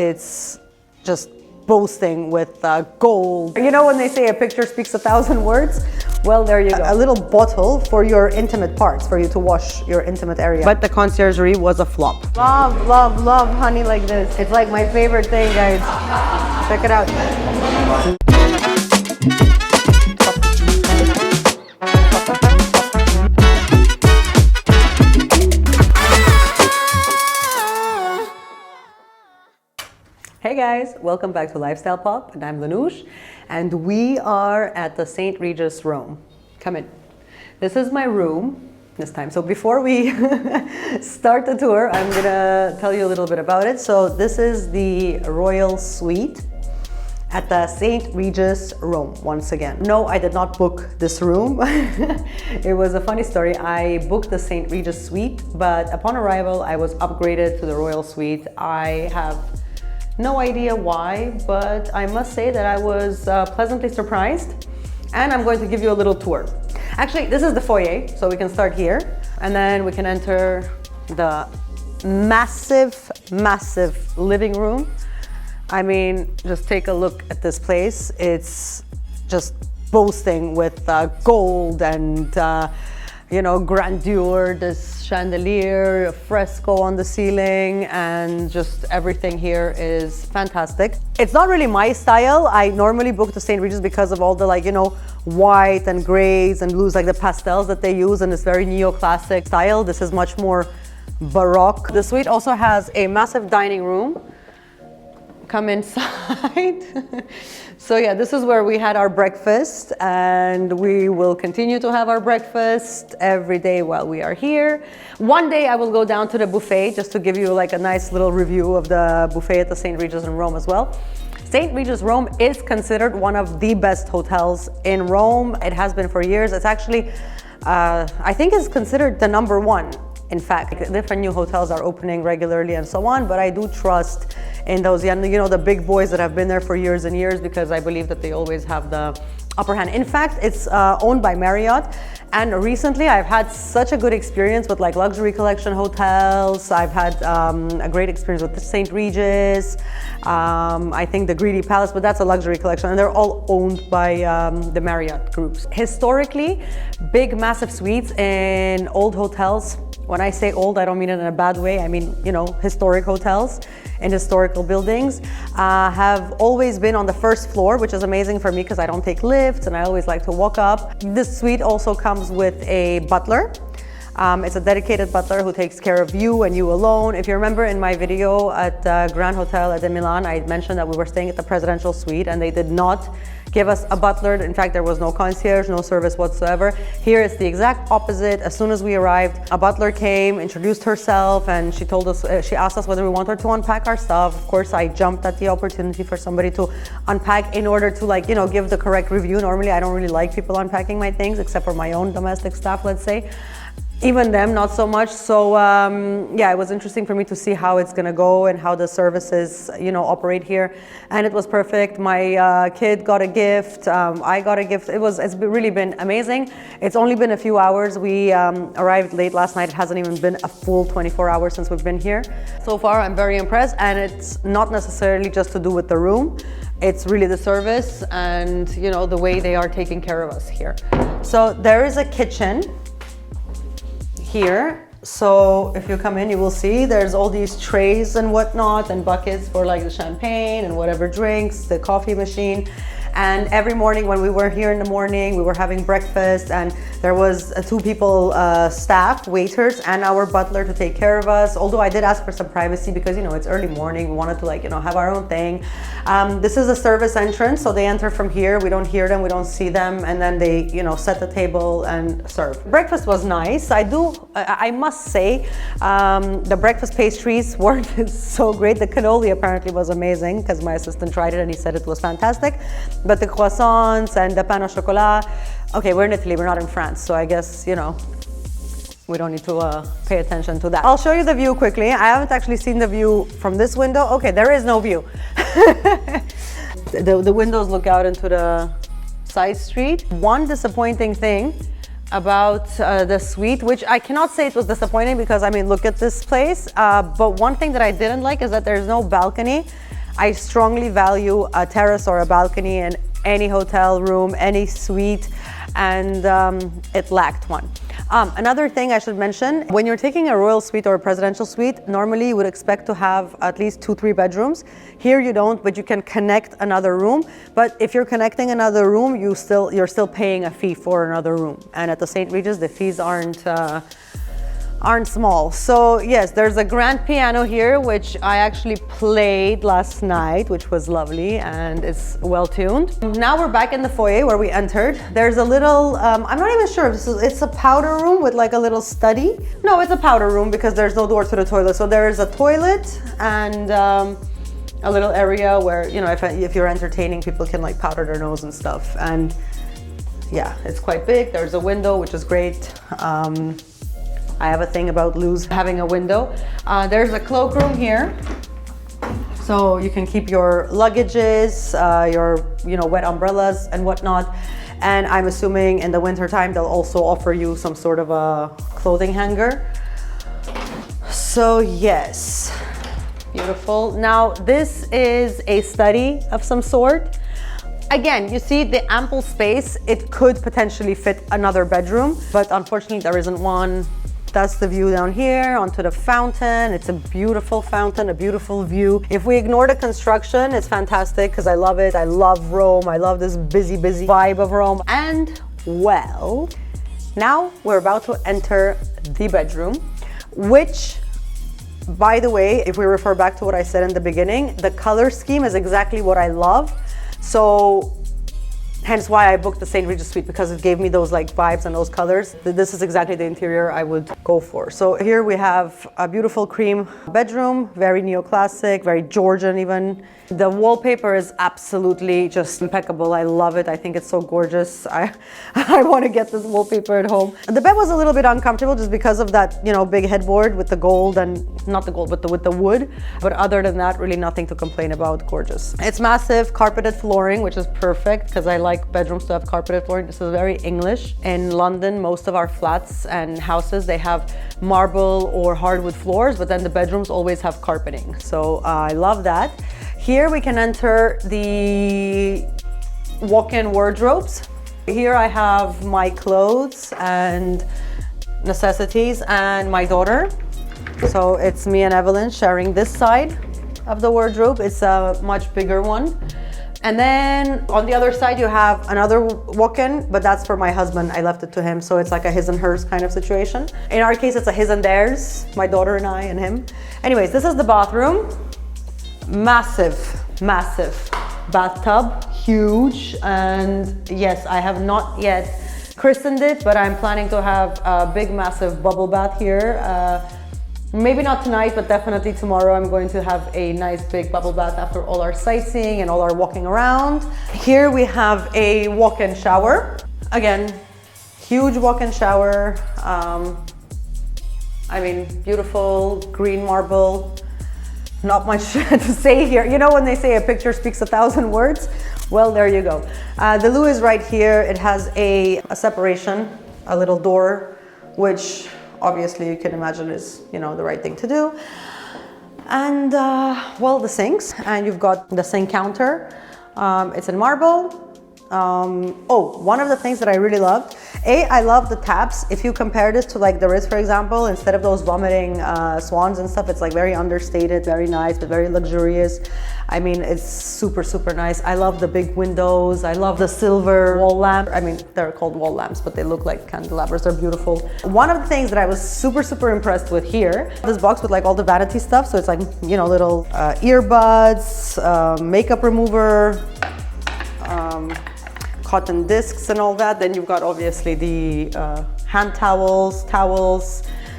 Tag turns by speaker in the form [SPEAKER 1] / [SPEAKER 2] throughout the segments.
[SPEAKER 1] It's just boasting with gold. You know when they say a picture speaks 1,000 words? Well, there you go. A little bottle for your intimate parts, for you to wash your intimate area. But the conciergerie was a flop. Love, love, love honey like this. It's like my favorite thing, guys. Check it out. Hey guys, welcome back to Lifestyle Pop, and I'm Lanouche, and we are at the St. Regis Rome. Come in. This is my room this time. So before we start the tour, I'm gonna tell you a little bit about it. So this is the Royal Suite at the St. Regis Rome, once again. No, I did not book this room. It was a funny story. I booked the St. Regis Suite, but upon arrival, I was upgraded to the Royal Suite. I have no idea why, but I must say that I was pleasantly surprised, and I'm going to give you a little tour. Actually, this is the foyer, so we can start here, and then we can enter the massive, massive living room. I mean, just take a look at this place. It's just boasting with gold and you know, grandeur, this chandelier, a fresco on the ceiling, and just everything here is fantastic. It's not really my style. I normally book the St. Regis because of all the, like, you know, white and grays and blues, like the pastels that they use in this very neoclassic style. This is much more Baroque. The suite also has a massive dining room. Come inside. So yeah, this is where we had our breakfast, and we will continue to have our breakfast every day while we are here. One day I will go down to the buffet just to give you like a nice little review of the buffet at the St. Regis in Rome as well. St. Regis Rome is considered one of the best hotels in Rome. It has been for years. It's actually, I think it's considered the #1. In fact, different new hotels are opening regularly and so on, but I do trust in those, you know, the big boys that have been there for years and years, because I believe that they always have the upper hand. In fact, it's owned by Marriott, and recently I've had such a good experience with like luxury collection hotels. I've had a great experience with the St. Regis, I think the Greedy Palace, but that's a luxury collection, and they're all owned by the Marriott groups. Historically, big, massive suites in old hotels. When I say old, I don't mean it in a bad way. I mean, you know, historic hotels and historical buildings have always been on the first floor, which is amazing for me because I don't take lifts and I always like to walk up. This suite also comes with a butler. It's a dedicated butler who takes care of you and you alone. If you remember in my video at Grand Hotel at Milan, I mentioned that we were staying at the presidential suite and they did not give us a butler. In fact, there was no concierge, no service whatsoever. Here it's the exact opposite. As soon as we arrived, a butler came, introduced herself, and she told us, she asked us whether we wanted to unpack our stuff. Of course, I jumped at the opportunity for somebody to unpack in order to, like, you know, give the correct review. Normally, I don't really like people unpacking my things, except for my own domestic staff, let's say. Even them, not so much. So yeah, it was interesting for me to see how it's gonna go and how the services, you know, operate here. And it was perfect. My kid got a gift. I got a gift. It's really been amazing. It's only been a few hours. We arrived late last night. It hasn't even been a full 24 hours since we've been here. So far, I'm very impressed. And it's not necessarily just to do with the room. It's really the service and, you know, the way they are taking care of us here. So there is a kitchen here. So if you come in, you will see there's all these trays and whatnot and buckets for like the champagne and whatever drinks, the coffee machine. And every morning when we were here in the morning, we were having breakfast, and there was 2 people, staff, waiters, and our butler to take care of us. Although I did ask for some privacy because, you know, it's early morning. We wanted to, like, you know, have our own thing. This is a service entrance, so they enter from here. We don't hear them, we don't see them, and then they, you know, set the table and serve. Breakfast was nice. I must say, the breakfast pastries weren't so great. The cannoli apparently was amazing because my assistant tried it and he said it was fantastic. But the croissants and the pain au chocolat, okay, we're in Italy, we're not in France, so I guess, you know, we don't need to pay attention to that. I'll show you the view quickly. I haven't actually seen the view from this window. Okay, there is no view. The windows look out into the side street. One disappointing thing about the suite, which I cannot say it was disappointing because I mean, look at this place. But one thing that I didn't like is that there's no balcony. I strongly value a terrace or a balcony in any hotel room, any suite, and it lacked one. Another thing I should mention, when you're taking a royal suite or a presidential suite, normally you would expect to have at least 2-3 bedrooms. Here you don't, but you can connect another room. But if you're connecting another room, you're still paying a fee for another room. And at the St. Regis, the fees aren't small. So yes, there's a grand piano here, which I actually played last night, which was lovely and it's well tuned. Now we're back in the foyer where we entered. There's a little, I'm not even sure if it's a powder room with like a little study. No, it's a powder room because there's no door to the toilet. So there is a toilet and a little area where, you know, if you're entertaining, people can like powder their nose and stuff. And yeah, it's quite big. There's a window, which is great. I have a thing about Lou's having a window. There's a cloakroom here. So you can keep your luggages, your wet umbrellas and whatnot. And I'm assuming in the winter time, they'll also offer you some sort of a clothing hanger. So yes, beautiful. Now this is a study of some sort. Again, you see the ample space. It could potentially fit another bedroom, but unfortunately there isn't one. That's the view down here onto the fountain. It's a beautiful fountain, a beautiful view. If we ignore the construction, it's fantastic because I love it. I love Rome. I love this busy vibe of Rome. And well, now we're about to enter the bedroom, which, by the way, if we refer back to what I said in the beginning, the color scheme is exactly what I love. So hence why I booked the St. Regis suite, because it gave me those like vibes and those colors. This is exactly the interior I would go for. So here we have a beautiful cream bedroom, very neoclassic, very Georgian even. The wallpaper is absolutely just impeccable. I love it. I think it's so gorgeous. I want to get this wallpaper at home. The bed was a little bit uncomfortable just because of that, you know, big headboard with the gold and not the gold, but with the wood. But other than that, really nothing to complain about. Gorgeous. It's massive, carpeted flooring, which is perfect because I like bedrooms to have carpeted flooring. This is very English. In London, most of our flats and houses, they have marble or hardwood floors, but then the bedrooms always have carpeting. So I love that. Here we can enter the walk-in wardrobes. Here I have my clothes and necessities and my daughter. So it's me and Evelyn sharing this side of the wardrobe. It's a much bigger one. And then on the other side, you have another walk-in, but that's for my husband. I left it to him. So it's like a his and hers kind of situation. In our case, it's a his and theirs, my daughter and I and him. Anyways, this is the bathroom. Massive bathtub, huge. And yes, I have not yet christened it, but I'm planning to have a big, massive bubble bath here. Maybe not tonight, but definitely tomorrow I'm going to have a nice big bubble bath after all our sightseeing and all our walking around. Here we have a walk-in shower. Again, huge walk-in shower. I mean, beautiful green marble. Not much to say here. You know when they say a picture speaks 1,000 words? Well, there you go. The loo is right here. It has a separation, a little door, which obviously you can imagine is, you know, the right thing to do. And well, the sinks, and you've got the sink counter. It's in marble. One of the things that I really loved, I love the taps. If you compare this to like the Ritz, for example, instead of those vomiting swans and stuff, it's like very understated, very nice, but very luxurious. I mean, it's super nice. I love the big windows. I love the silver wall lamp. I mean, they're called wall lamps, but they look like candelabras. They're beautiful. One of the things that I was super impressed with here, this box with like all the vanity stuff. So it's like, you know, little earbuds, makeup remover, cotton discs and all that. Then you've got obviously the hand towels,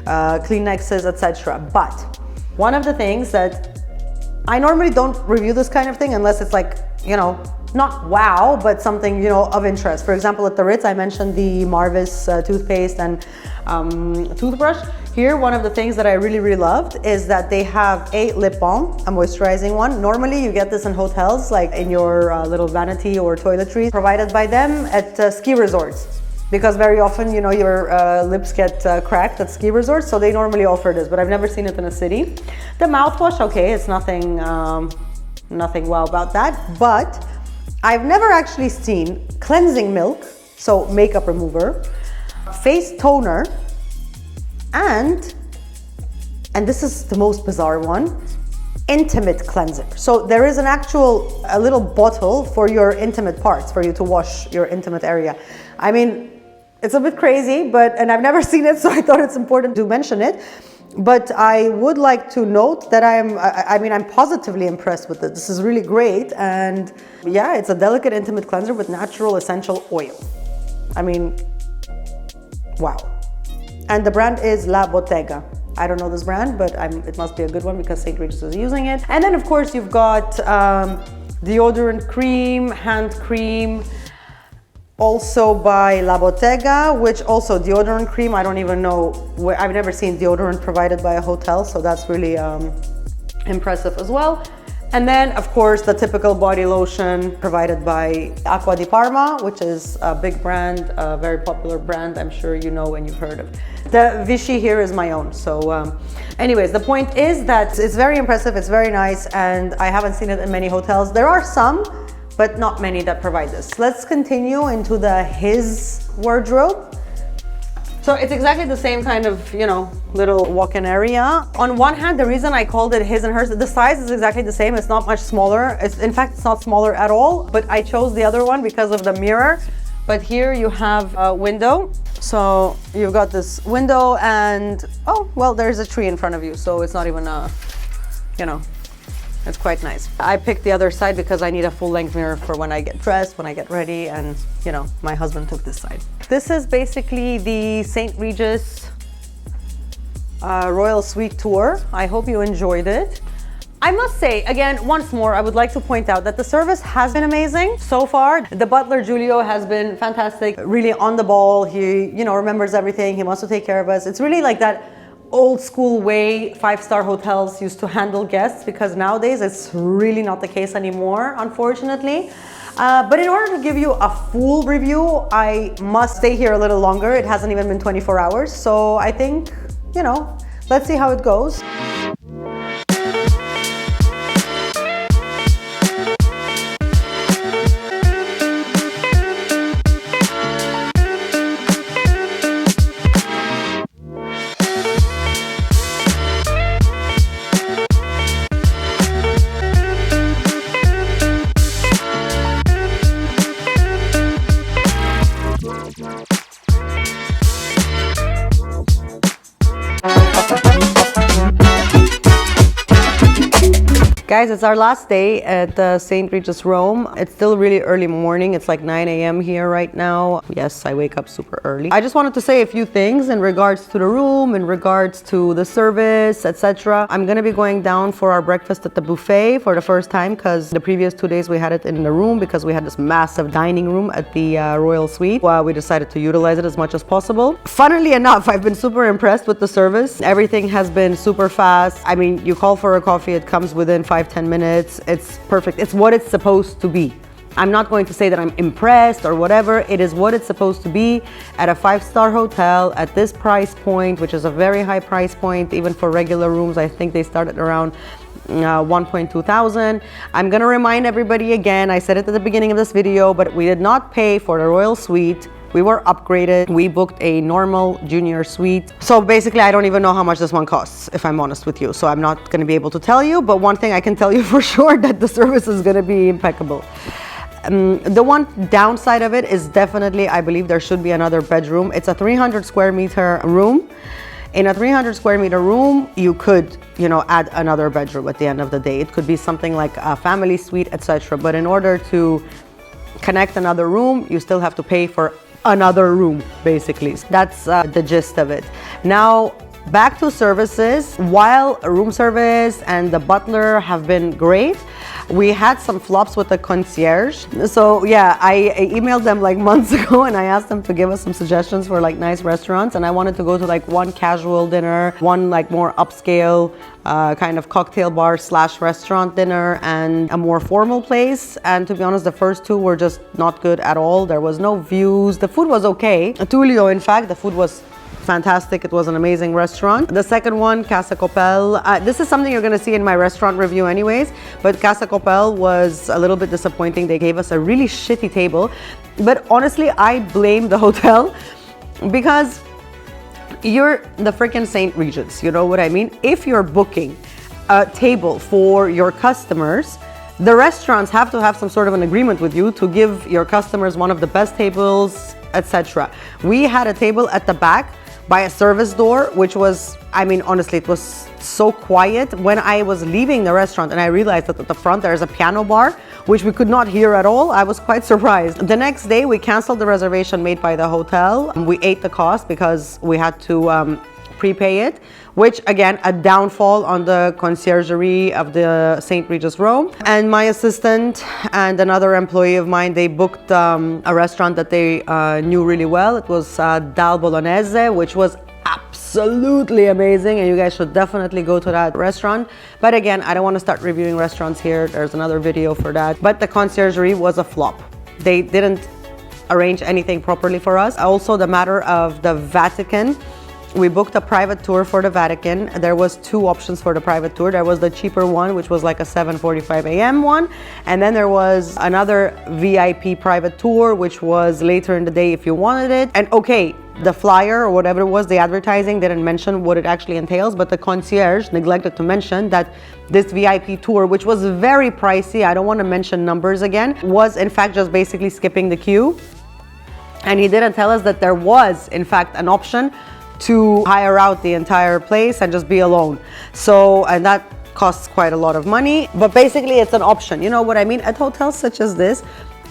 [SPEAKER 1] Kleenexes, etc. But one of the things that I normally don't review this kind of thing unless it's like, you know, not wow, but something, you know, of interest. For example, at the Ritz, I mentioned the Marvis toothpaste and toothbrush. Here, one of the things that I really loved is that they have a lip balm, a moisturizing one. Normally, you get this in hotels, like in your little vanity or toiletries, provided by them at ski resorts. because very often, you know, your lips get cracked at ski resorts, so they normally offer this, but I've never seen it in a city. The mouthwash, okay, it's nothing, nothing wow about that, but I've never actually seen cleansing milk, so makeup remover, face toner, and this is the most bizarre one, intimate cleanser. So there is a little bottle for your intimate parts, for you to wash your intimate area. I mean, it's a bit crazy, and I've never seen it, so I thought it's important to mention it. But I would like to note that I'm positively impressed with it. This is really great. And yeah, it's a delicate intimate cleanser with natural essential oil. I mean, wow. And the brand is La Bottega. I don't know this brand, but it must be a good one because St. Regis is using it. And then of course you've got deodorant cream, hand cream, also by La Bottega, which also deodorant cream, I don't even know where, I've never seen deodorant provided by a hotel, so that's really impressive as well. And then of course the typical body lotion provided by Acqua di Parma, which is a big brand, a very popular brand, I'm sure you know and you've heard of. The Vichy here is my own, so anyways, the point is that it's very impressive, it's very nice, and I haven't seen it in many hotels. There are some, but not many that provide this. Let's continue into the His wardrobe. So it's exactly the same kind of, you know, little walk-in area. On one hand, the reason I called it His and Hers, the size is exactly the same. It's not much smaller. In fact, it's not smaller at all, but I chose the other one because of the mirror. But here you have a window. So you've got this window and, oh, well, there's a tree in front of you. So it's not even a, you know, it's quite nice. I picked the other side because I need a full-length mirror for when I get dressed, when I get ready, and you know, my husband took this side. This is basically the St. Regis Royal Suite tour. I hope you enjoyed it. I must say, again, once more, I would like to point out that the service has been amazing so far. The butler, Giulio, has been fantastic, really on the ball. He, you know, remembers everything. He wants to take care of us. It's really like that old school way 5-star hotels used to handle guests, because nowadays it's really not the case anymore, unfortunately. But in order to give you a full review, I must stay here a little longer. It hasn't even been 24 hours. So I think, you know, let's see how it goes. Guys, it's our last day at St. Regis Rome. It's still really early morning. It's like 9 a.m. here right now. Yes, I wake up super early. I just wanted to say a few things in regards to the room, in regards to the service, etc. I'm gonna be going down for our breakfast at the buffet for the first time, because the previous 2 days we had it in the room because we had this massive dining room at the Royal Suite. Well, we decided to utilize it as much as possible. Funnily enough, I've been super impressed with the service. Everything has been super fast. I mean, you call for a coffee, it comes within 5-10 minutes. It's perfect. It's what it's supposed to be. I'm not going to say that I'm impressed or whatever. It is what it's supposed to be at a 5-star hotel at this price point, which is a very high price point, even for regular rooms. I think they start at around 1.2 thousand. I'm gonna remind everybody again, I said it at the beginning of this video, but we did not pay for the Royal Suite. We were upgraded. We booked a normal junior suite. So basically, I don't even know how much this one costs, if I'm honest with you. So I'm not gonna be able to tell you, but one thing I can tell you for sure, that the service is gonna be impeccable. The one downside of it is definitely, I believe there should be another bedroom. It's a 300 square meter room. In a 300 square meter room, you could, you know, add another bedroom at the end of the day. It could be something like a family suite, etc. But in order to connect another room, you still have to pay for another room, basically. That's the gist of it. Now, back to services. While room service and the butler have been great, We had some flops with the concierge. So yeah, I emailed them like months ago and I asked them to give us some suggestions for like nice restaurants, and I wanted to go to like one casual dinner, one like more upscale kind of cocktail bar / restaurant dinner, and a more formal place. And to be honest, the first two were just not good at all. There was no views. The food was okay. Tullio, in fact, the food was fantastic. It was an amazing restaurant. The second one, Casa Copel, this is something you're going to see in my restaurant review anyways, but Casa Copel was a little bit disappointing. They gave us a really shitty table, but honestly, I blame the hotel because you're the freaking St. Regis, you know what I mean? If you're booking a table for your customers, the restaurants have to have some sort of an agreement with you to give your customers one of the best tables, etc. We had a table at the back by a service door, which was, I mean, honestly, it was so quiet. When I was leaving the restaurant and I realized that at the front there is a piano bar, which we could not hear at all, I was quite surprised. The next day, we canceled the reservation made by the hotel. We ate the cost because we had to prepay it, which again, a downfall on the conciergerie of the St. Regis Rome. And my assistant and another employee of mine, they booked a restaurant that they knew really well. It was Dal Bolognese, which was absolutely amazing, and you guys should definitely go to that restaurant. But again, I don't want to start reviewing restaurants here. There's another video for that. But the conciergerie was a flop. They didn't arrange anything properly for us. Also, the matter of the Vatican, we booked a private tour for the Vatican. There was two options for the private tour. There was the cheaper one, which was like a 7:45 a.m. one. And then there was another VIP private tour, which was later in the day if you wanted it. And okay, the flyer or whatever it was, the advertising didn't mention what it actually entails, but the concierge neglected to mention that this VIP tour, which was very pricey, I don't want to mention numbers again, was in fact just basically skipping the queue. And he didn't tell us that there was in fact an option to hire out the entire place and just be alone. So, and that costs quite a lot of money, but basically it's an option. You know what I mean? At hotels such as this,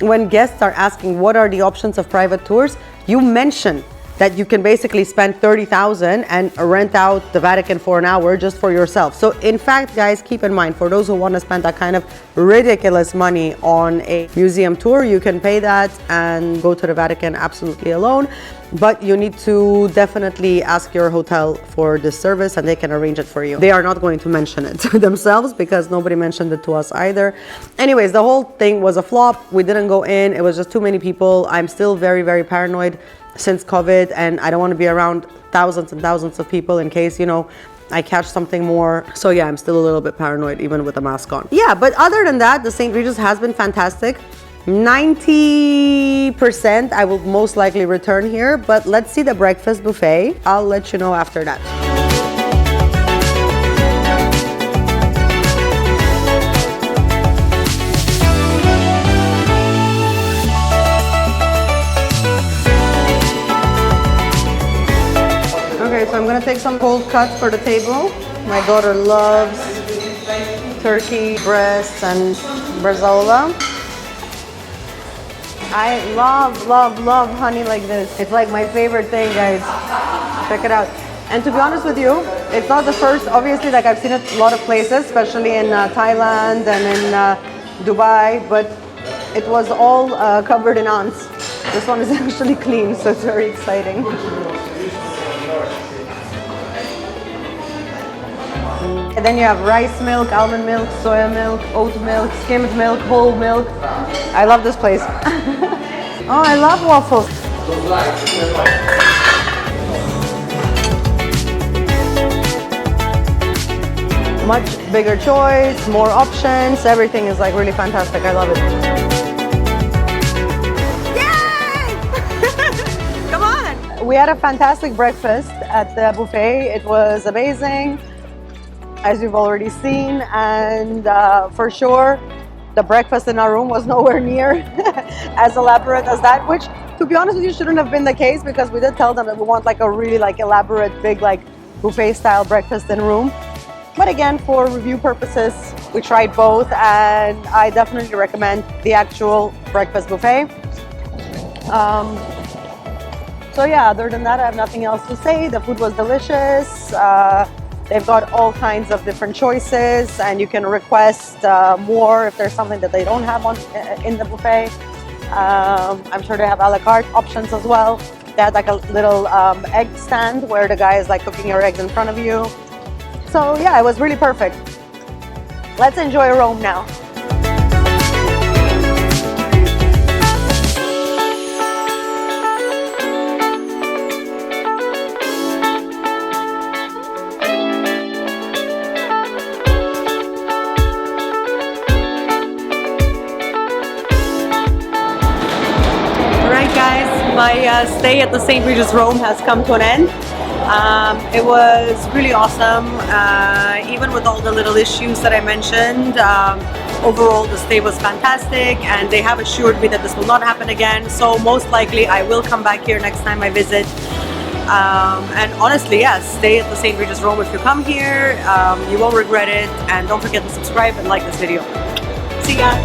[SPEAKER 1] when guests are asking what are the options of private tours, you mention that you can basically spend 30,000 and rent out the Vatican for an hour just for yourself. So in fact, guys, keep in mind, for those who want to spend that kind of ridiculous money on a museum tour, you can pay that and go to the Vatican absolutely alone. But you need to definitely ask your hotel for this service and they can arrange it for you. They are not going to mention it themselves because nobody mentioned it to us either. Anyways, the whole thing was a flop. We didn't go in. It was just too many people. I'm still very, very paranoid since COVID, and I don't want to be around thousands and thousands of people in case, you know, I catch something more. So yeah, I'm still a little bit paranoid even with a mask on. Yeah, but other than that, the St. Regis has been fantastic. 90% I will most likely return here, but let's see the breakfast buffet. I'll let you know after that. Okay, so I'm gonna take some cold cuts for the table. My daughter loves turkey breasts and bresaola. I love, love, love honey like this. It's like my favorite thing, guys. Check it out. And to be honest with you, it's not the first. Obviously, like I've seen it a lot of places, especially in Thailand and in Dubai, but it was all covered in ants. This one is actually clean, so it's very exciting. And then you have rice milk, almond milk, soya milk, oat milk, skimmed milk, whole milk. I love this place. Oh, I love waffles. Much bigger choice, more options. Everything is like really fantastic. I love it. Yay! Come on! We had a fantastic breakfast at the buffet. It was amazing, as you've already seen, and for sure the breakfast in our room was nowhere near as elaborate as that, which to be honest with you shouldn't have been the case, because we did tell them that we want like a really like elaborate big like buffet style breakfast in room. But again, for review purposes, we tried both, and I definitely recommend the actual breakfast buffet. So yeah, other than that, I have nothing else to say. The food was delicious. They've got all kinds of different choices, and you can request more if there's something that they don't have in the buffet. I'm sure they have a la carte options as well. They had like a little egg stand where the guy is like cooking your eggs in front of you. So yeah, it was really perfect. Let's enjoy Rome now. My stay at the St. Regis Rome has come to an end. It was really awesome, even with all the little issues that I mentioned. Overall, the stay was fantastic, and they have assured me that this will not happen again. So most likely I will come back here next time I visit. And honestly, yes, stay at the St. Regis Rome if you come here. You won't regret it, and don't forget to subscribe and like this video. See ya!